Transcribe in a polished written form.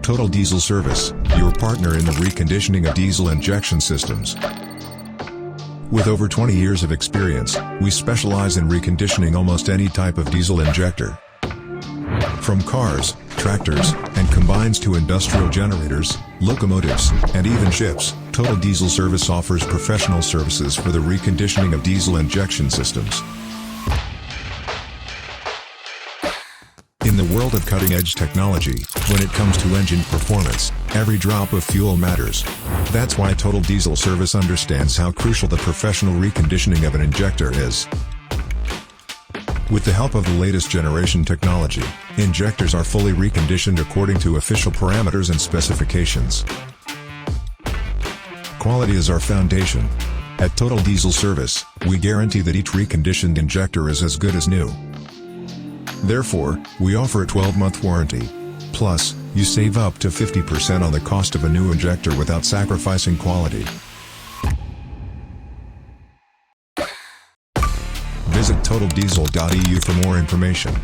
Total Diesel Service, your partner in the reconditioning of diesel injection systems. With over 20 years of experience, we specialize in reconditioning almost any type of diesel injector. From cars, tractors, and combines to industrial generators, locomotives, and even ships, Total Diesel Service offers professional services for the reconditioning of diesel injection systems. In the world of cutting-edge technology, when it comes to engine performance, every drop of fuel matters. That's why Total Diesel Service understands how crucial the professional reconditioning of an injector is. With the help of the latest generation technology, injectors are fully reconditioned according to official parameters and specifications. Quality is our foundation. At Total Diesel Service, we guarantee that each reconditioned injector is as good as new. Therefore, we offer a 12-month warranty. Plus, you save up to 50% on the cost of a new injector without sacrificing quality. Visit totaldiesel.eu for more information.